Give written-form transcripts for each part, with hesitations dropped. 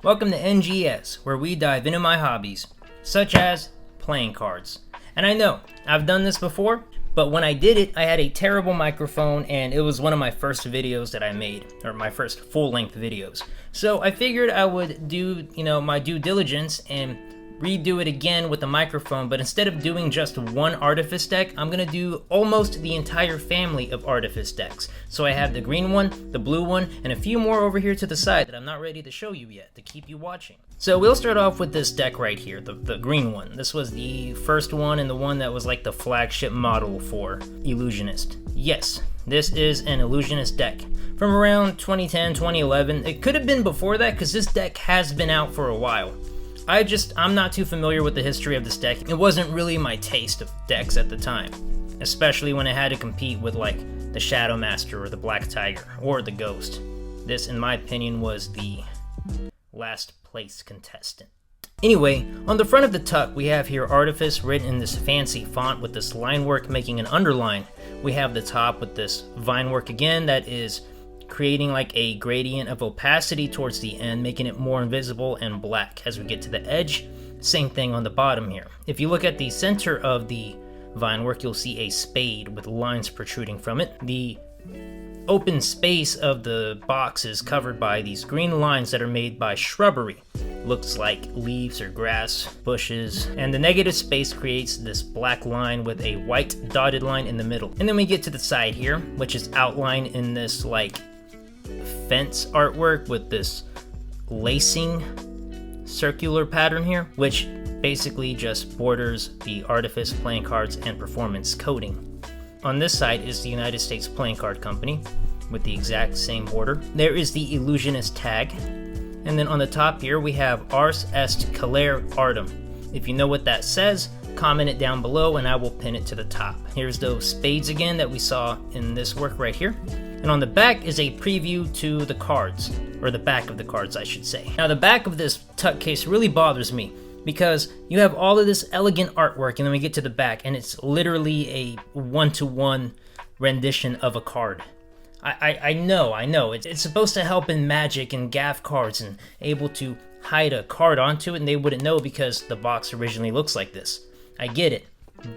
Welcome to NGS, where we dive into my hobbies, such as playing cards. And I know, I've done this before, but when I did it, I had a terrible microphone and it was one of my first videos that I made, or my first full-length videos. So I figured I would do, my due diligence and redo it again with the microphone, but instead of doing just one Artifice deck, I'm gonna do almost the entire family of Artifice decks. So I have the green one, the blue one, and a few more over here to the side that I'm not ready to show you yet, to keep you watching. So we'll start off with this deck right here, the green one. This was the first one and the one that was like the flagship model for Ellusionist. Yes, this is an Ellusionist deck from around 2010, 2011. It could have been before that because this deck has been out for a while. I'm not too familiar with the history of this deck. It wasn't really my taste of decks at the time, especially when it had to compete with like the Shadow Master or the Black Tiger or the Ghost. This, in my opinion, was the last place contestant. Anyway, on the front of the tuck, we have here Artifice written in this fancy font with this line work making an underline. We have the top with this vine work again that is creating like a gradient of opacity towards the end, making it more invisible and black as we get to the edge. Same thing on the bottom here. If you look at the center of the vine work, you'll see a spade with lines protruding from it. The open space of the box is covered by these green lines that are made by shrubbery. Looks like leaves or grass, bushes, and the negative space creates this black line with a white dotted line in the middle. And then we get to the side here, which is outlined in this like fence artwork with this lacing circular pattern here, which basically just borders the Artifice playing cards and performance coding. On this side is the United States Playing Card Company with the exact same border. There is the Ellusionist tag, and then on the top here we have Ars Est Calere Artem. If you know what that says, comment it down below and I will pin it to the top. Here's those spades again that we saw in this work right here. And on the back is a preview to the cards, or the back of the cards I should say. Now the back of this tuck case really bothers me because you have all of this elegant artwork and then we get to the back and it's literally a one-to-one rendition of a card. I know, it's supposed to help in Magic and gaff cards and able to hide a card onto it and they wouldn't know because the box originally looks like this. I get it,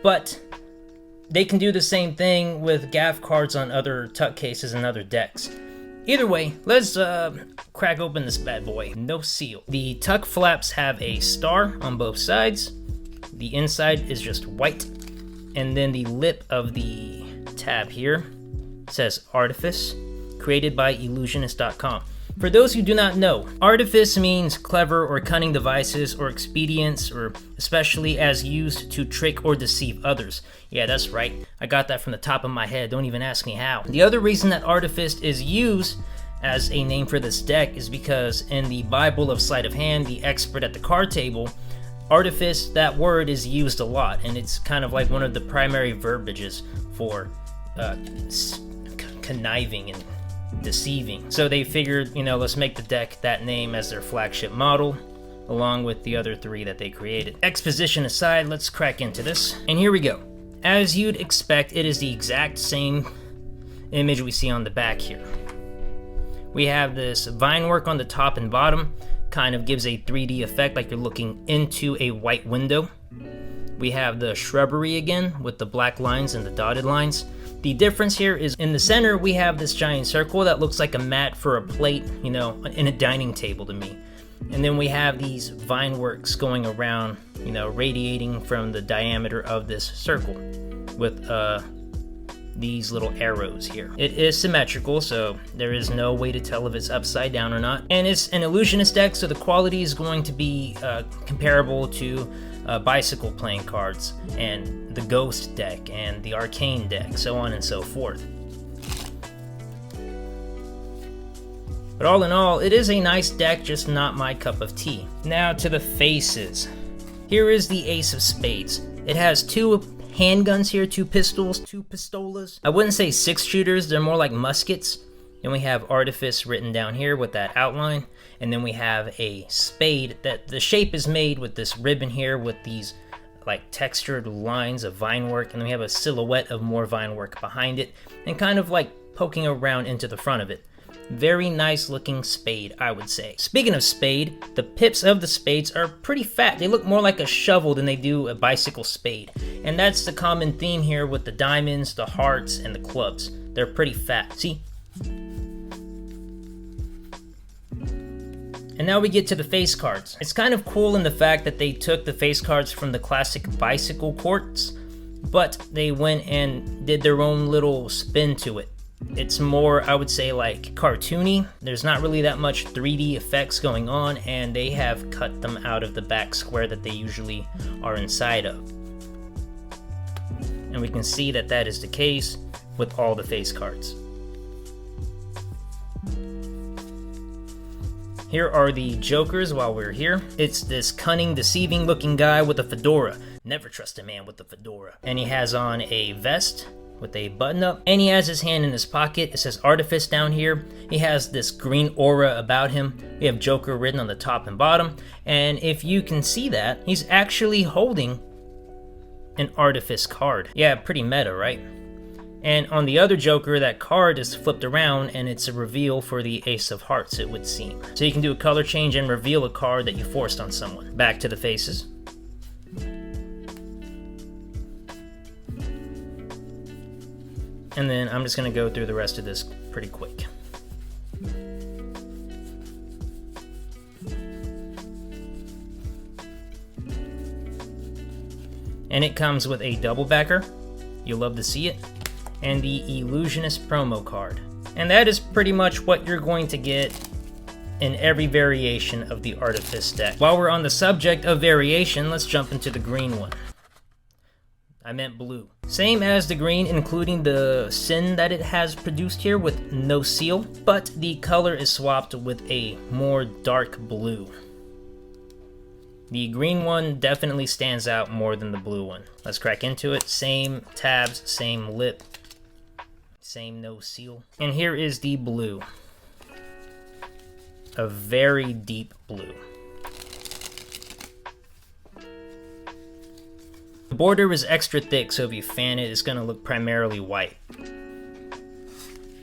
but they can do the same thing with gaff cards on other tuck cases and other decks. Either way, let's crack open this bad boy. No seal. The tuck flaps have a star on both sides. The inside is just white. And then the lip of the tab here says Artifice, created by Ellusionist.com. For those who do not know, Artifice means clever or cunning devices or expedients, or especially as used to trick or deceive others. Yeah, that's right. I got that from the top of my head. Don't even ask me how. The other reason that Artifice is used as a name for this deck is because in the Bible of Sleight of Hand, the expert at the card table, Artifice, that word is used a lot, and it's kind of like one of the primary verbiages for conniving and deceiving. So they figured, let's make the deck that name as their flagship model, along with the other three that they created. Exposition aside, let's crack into this. And here we go. As you'd expect, it is the exact same image we see on the back here. We have this vine work on the top and bottom, kind of gives a 3D effect like you're looking into a white window. We have the shrubbery again with the black lines and the dotted lines. The difference here is in the center we have this giant circle that looks like a mat for a plate, in a dining table to me. And then we have these vine works going around, radiating from the diameter of this circle with these little arrows here. It is symmetrical, so there is no way to tell if it's upside down or not. And it's an Ellusionist deck, so the quality is going to be comparable to bicycle playing cards and the Ghost deck and the Arcane deck, so on and so forth. But all in all, it is a nice deck, just not my cup of tea. Now to the faces. Here is the Ace of Spades. It has two handguns here, two pistols, two pistolas. I wouldn't say 6-shooters, they're more like muskets. Then we have Artifice written down here with that outline. And then we have a spade that the shape is made with this ribbon here with these like textured lines of vine work. And then we have a silhouette of more vine work behind it and kind of like poking around into the front of it. Very nice looking spade, I would say. Speaking of spade, the pips of the spades are pretty fat. They look more like a shovel than they do a bicycle spade. And that's the common theme here with the diamonds, the hearts, and the clubs. They're pretty fat. See? And now we get to the face cards. It's kind of cool in the fact that they took the face cards from the classic bicycle courts, but they went and did their own little spin to it. It's more, I would say, like cartoony. There's not really that much 3D effects going on, and they have cut them out of the back square that they usually are inside of. And we can see that that is the case with all the face cards. Here are the jokers while we're here. It's this cunning, deceiving looking guy with a fedora. Never trust a man with a fedora. And he has on a vest with a button up, and he has his hand in his pocket. It says Artifice down here. He has this green aura about him. We have Joker written on the top and bottom, and if you can see that, he's actually holding an Artifice card. Yeah, pretty meta, right? And on the other Joker, that card is flipped around, and it's a reveal for the Ace of Hearts, it would seem. So you can do a color change and reveal a card that you forced on someone. Back to the faces. And then I'm just going to go through the rest of this pretty quick. And it comes with a double backer. You'll love to see it. And the Ellusionist promo card. And that is pretty much what you're going to get in every variation of the Artifice deck. While we're on the subject of variation, let's jump into the green one. I meant blue. Same as the green, including the sin that it has produced here with no seal, but the color is swapped with a more dark blue. The green one definitely stands out more than the blue one. Let's crack into it. Same tabs, same lip, same no seal. And here is the blue. A very deep blue. The border is extra thick, so if you fan it, it's going to look primarily white.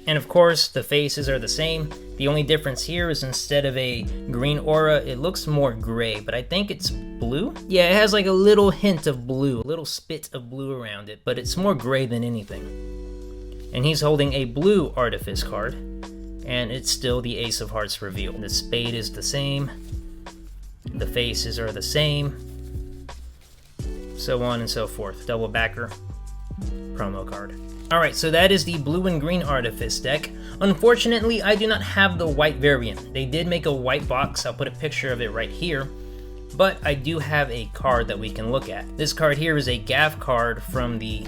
And of course, the faces are the same. The only difference here is instead of a green aura, it looks more gray, but I think it's blue? Yeah, it has like a little hint of blue, a little spit of blue around it, but it's more gray than anything. And he's holding a blue Artifice card, and it's still the Ace of Hearts reveal. The spade is the same, the faces are the same, so on and so forth. Double backer, promo card. Alright, so that is the blue and green Artifice deck. Unfortunately, I do not have the white variant. They did make a white box, I'll put a picture of it right here, but I do have a card that we can look at. This card here is a Gaff card from the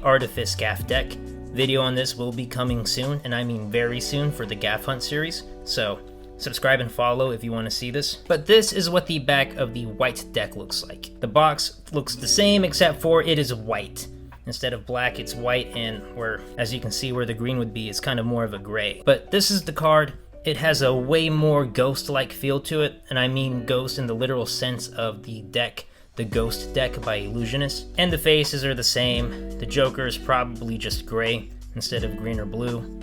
Artifice Gaff deck. Video on this will be coming soon, and I mean very soon, for the Gaff Hunt series, so subscribe and follow if you want to see this. But this is what the back of the white deck looks like. The box looks the same except for it is white. Instead of black, it's white, and where, as you can see where the green would be, it's kind of more of a gray. But this is the card. It has a way more ghost-like feel to it, and I mean ghost in the literal sense of the deck, the Ghost deck by Ellusionist. And the faces are the same. The Joker is probably just gray instead of green or blue.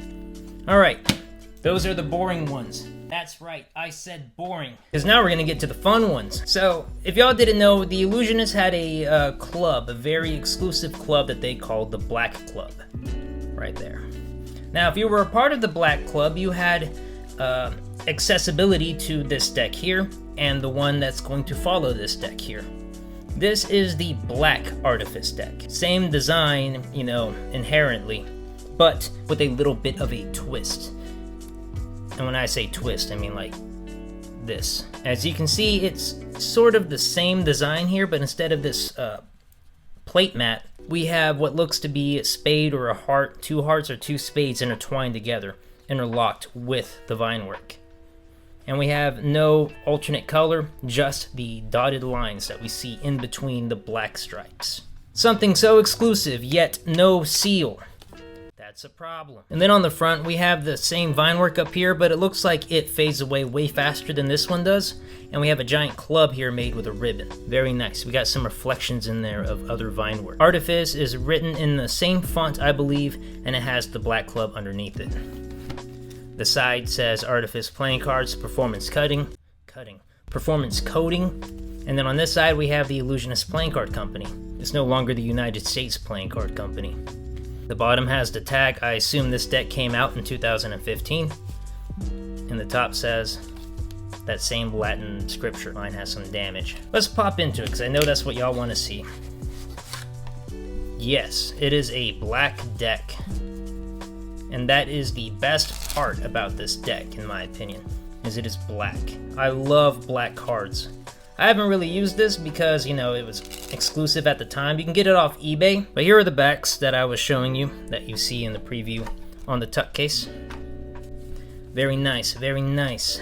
Alright, those are the boring ones. That's right, I said boring. Because now we're going to get to the fun ones. So, if y'all didn't know, the Ellusionist had a club, a very exclusive club that they called the Black Club. Right there. Now, if you were a part of the Black Club, you had accessibility to this deck here, and the one that's going to follow this deck here. This is the Black Artifice deck. Same design, you know, inherently, but with a little bit of a twist. And when I say twist, I mean like this. As you can see, it's sort of the same design here, but instead of this plate mat, we have what looks to be a spade or a heart, two hearts or two spades intertwined together, interlocked with the vine work. And we have no alternate color, just the dotted lines that we see in between the black stripes. Something so exclusive, yet no seal. That's a problem. And then on the front, we have the same vine work up here, but it looks like it fades away way faster than this one does. And we have a giant club here made with a ribbon. Very nice. We got some reflections in there of other vine work. Artifice is written in the same font, I believe, and it has the black club underneath it. The side says Artifice playing cards, performance performance coding. And then on this side we have the Ellusionist playing card company. It's no longer the United States playing card company. The bottom has the tag. I assume this deck came out in 2015. And the top says that same Latin scripture line has some damage. Let's pop into it because I know that's what y'all want to see. Yes, it is a black deck. And that is the best part about this deck, in my opinion, is it is black. I love black cards. I haven't really used this because, you know, it was exclusive at the time. You can get it off eBay, but here are the backs that I was showing you that you see in the preview on the tuck case. Very nice, very nice.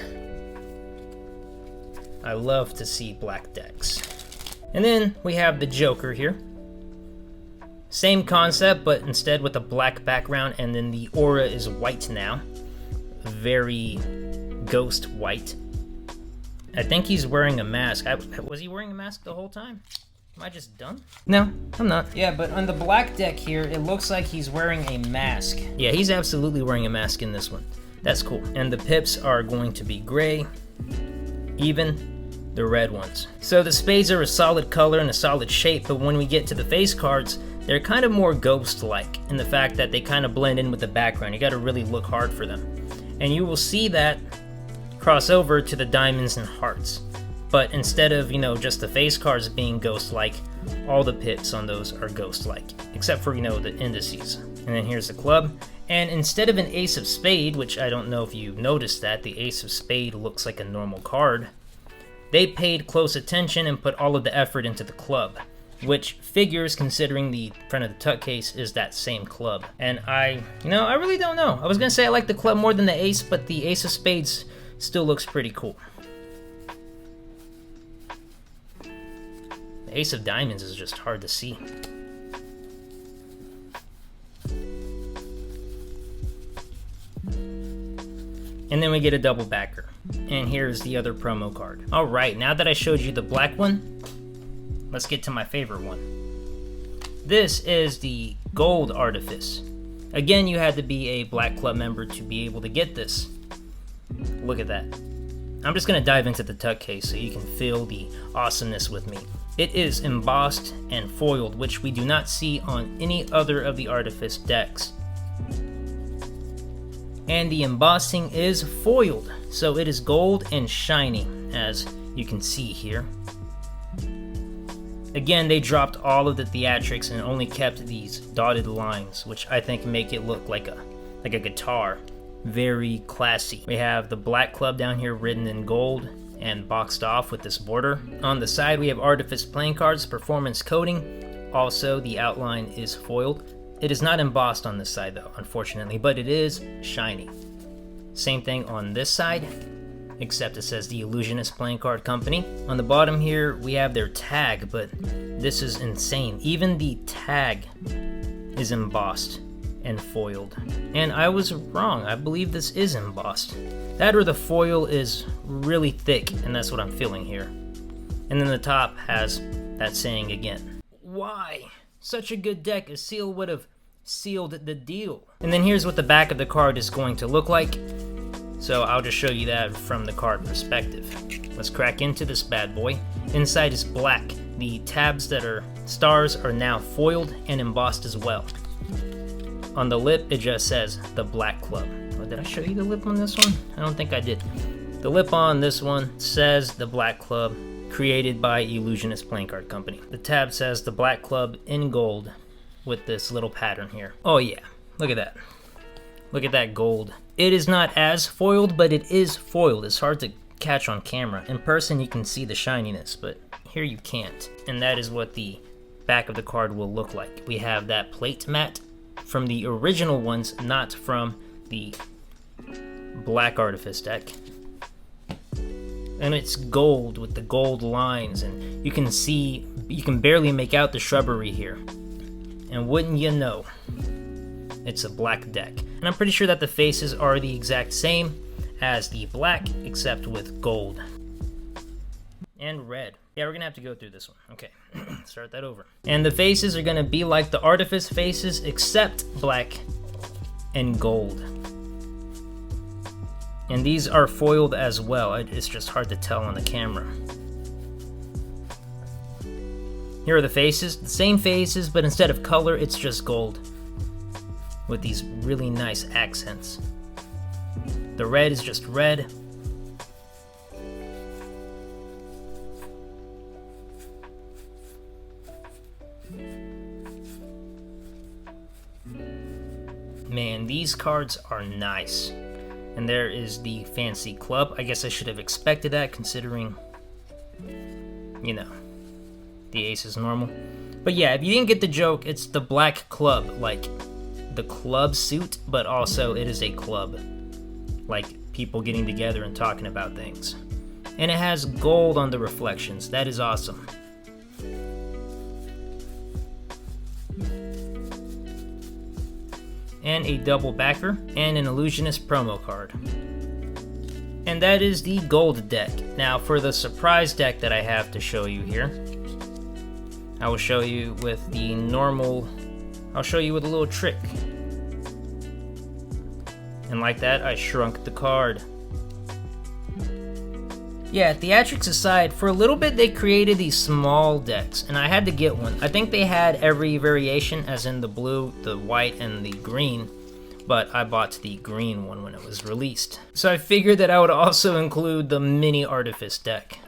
I love to see black decks. And then we have the Joker here. Same concept, but instead with a black background, and then the aura is white now. Very ghost white. I think he's wearing a mask. Was he wearing a mask the whole time? Am I just dumb? No, I'm not. Yeah, but on the black deck here, it looks like he's wearing a mask. Yeah, he's absolutely wearing a mask in this one. That's cool. And the pips are going to be gray, even the red ones. So the spades are a solid color and a solid shape, but when we get to the face cards, they're kind of more ghost-like in the fact that they kind of blend in with the background. You gotta really look hard for them. And you will see that cross over to the diamonds and hearts. But instead of, you know, just the face cards being ghost-like, all the pips on those are ghost-like, except for, you know, the indices. And then here's the club. And instead of an ace of spade, which I don't know if you noticed that, the ace of spade looks like a normal card, they paid close attention and put all of the effort into the club, which figures considering the front of the tuck case is that same club. And I really don't know. I was gonna say I like the club more than the ace, but the ace of spades still looks pretty cool. The ace of diamonds is just hard to see. And then we get a double backer. And here's the other promo card. Alright, now that I showed you the black one, let's get to my favorite one. This is the gold Artifice. Again, you had to be a Black Club member to be able to get this. Look at that. I'm just going to dive into the tuck case so you can feel the awesomeness with me. It is embossed and foiled, which we do not see on any other of the Artifice decks. And the embossing is foiled, so it is gold and shiny, as you can see here. Again, they dropped all of the theatrics and only kept these dotted lines, which I think make it look like a guitar. Very classy. We have the black club down here written in gold and boxed off with this border. On the side we have Artifice playing cards, performance coding. Also, the outline is foiled. It is not embossed on this side though, unfortunately, but it is shiny. Same thing on this side, except it says the Ellusionist playing card company. On the bottom here, we have their tag, but this is insane. Even the tag is embossed and foiled. And I was wrong, I believe this is embossed. That or the foil is really thick, and that's what I'm feeling here. And then the top has that saying again. Why? Such a good deck, a seal would have sealed the deal. And then here's what the back of the card is going to look like. So I'll just show you that from the card perspective. Let's crack into this bad boy. Inside is black. The tabs that are stars are now foiled and embossed as well. On the lip, it just says the Black Club. Oh, did I show you the lip on this one? I don't think I did. The lip on this one says the Black Club, created by Ellusionist Playing Card Company. The tab says the Black Club in gold with this little pattern here. Oh yeah, look at that. Look at that gold. It is not as foiled, but it is foiled. It's hard to catch on camera. In person you can see the shininess, but here you can't. And that is what the back of the card will look like. We have that plate mat from the original ones, not from the black Artifice deck. And it's gold with the gold lines, and you can see, you can barely make out the shrubbery here. And wouldn't you know, it's a black deck. And I'm pretty sure that the faces are the exact same as the black, except with gold. And red. Yeah, we're gonna have to go through this one. Okay, start that over. And the faces are gonna be like the Artifice faces, except black and gold. And these are foiled as well. It's just hard to tell on the camera. Here are the faces, the same faces, but instead of color, it's just gold with these really nice accents. The red is just red. Man, these cards are nice. And there is the fancy club. I guess I should have expected that considering, you know, the ace is normal. But yeah, if you didn't get the joke, it's the black club, like the club suit, but also it is a club, like people getting together and talking about things. And it has gold on the reflections. That is awesome. And a double backer and an Ellusionist promo card. And that is the gold deck. Now for the surprise deck that I have to show you here, I will show you with the normal, I'll show you with a little trick. And like that, I shrunk the card. Yeah, theatrics aside, for a little bit they created these small decks, and I had to get one. I think they had every variation, as in the blue, the white, and the green, but I bought the green one when it was released. So I figured that I would also include the mini Artifice deck.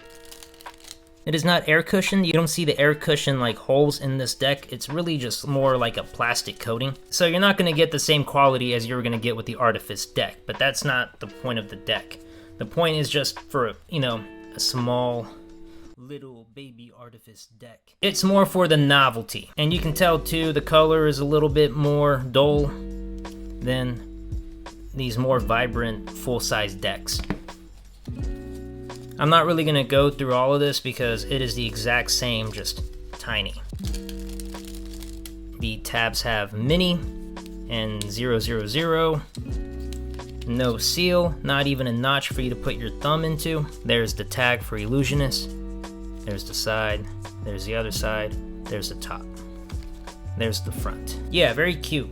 It is not air cushioned. You don't see the air cushion like holes in this deck. It's really just more like a plastic coating. So you're not going to get the same quality as you're going to get with the Artifice deck, but that's not the point of the deck. The point is just for, you know, a small little baby Artifice deck. It's more for the novelty. And you can tell too, the color is a little bit more dull than these more vibrant full-size decks. I'm not really going to go through all of this because it is the exact same, just tiny. The tabs have mini and 000. No seal, not even a notch for you to put your thumb into. There's the tag for Ellusionist. There's the side. There's the other side. There's the top. There's the front. Yeah, very cute.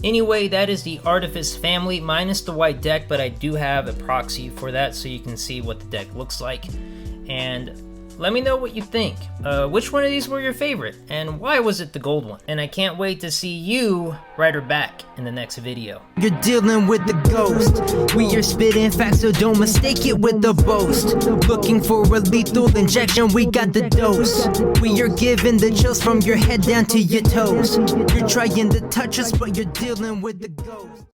Anyway, that is the Artifice family, minus the white deck, but I do have a proxy for that so you can see what the deck looks like. And let me know what you think. Which one of these were your favorite, and why was it the gold one? And I can't wait to see you write her back in the next video. You're dealing with the ghost. We are spitting facts, so don't mistake it with the boast. Looking for a lethal injection, we got the dose. We are giving the chills from your head down to your toes. You're trying to touch us, but you're dealing with the ghost.